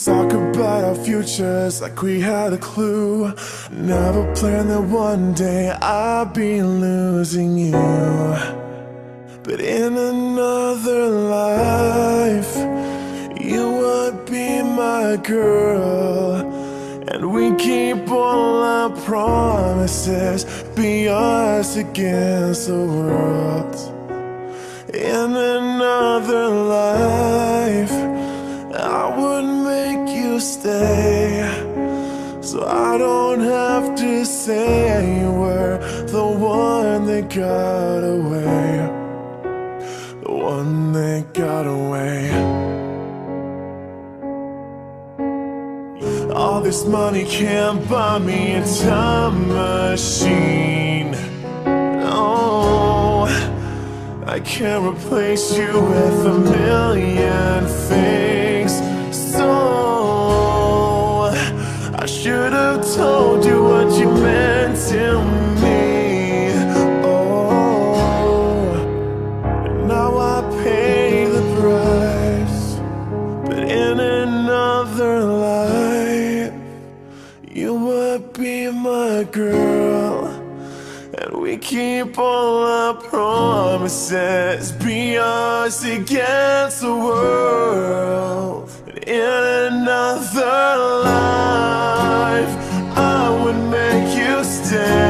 Talk about our futures like we had a clue. Never planned that one day I'd be losing you. But in another life, you would be my girl, and we keep all our promises, be us against the world. In another life, I would make you stay, so I don't have to say you were the one that got away, the one that got away. All this money can't buy me a time machine. No, I can't replace you with a million things. So I should have told you what you meant to me. Oh, and now I pay the price. But in another life, you would be my girl, and we keep all our promises, be us against the world. And in another life, I would make you stay,